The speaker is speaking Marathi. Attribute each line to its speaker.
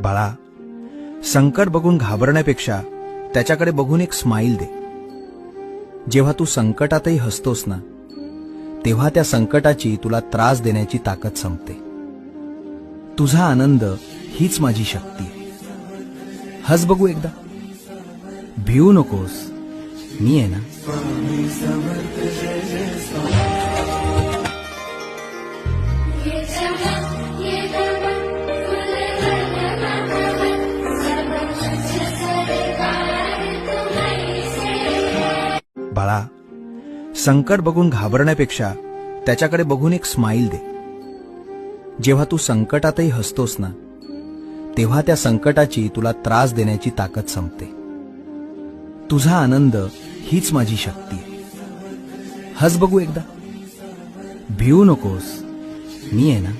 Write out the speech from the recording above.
Speaker 1: बाळा, संकट बघून घाबरण्यापेक्षा त्याच्याकडे बघून एक स्माईल दे. जेव्हा तू संकटातही हसतोस ना, तेव्हा त्या संकटाची तुला त्रास देण्याची ताकद संपते. तुझा आनंद हीच माझी शक्ती आहे. हस बघू एकदा. भिवू नकोस, मी आहे ना. बाळा, संकट बघून घाबरण्यापेक्षा त्याच्याकडे बघून एक स्माईल दे. जेव्हा तू संकटातही हसतोस ना, तेव्हा त्या संकटाची तुला त्रास देण्याची ताकद संपते. तुझा आनंद हीच माझी शक्ती आहे. हस बघू एकदा. भिवू नकोस, मी आहे ना.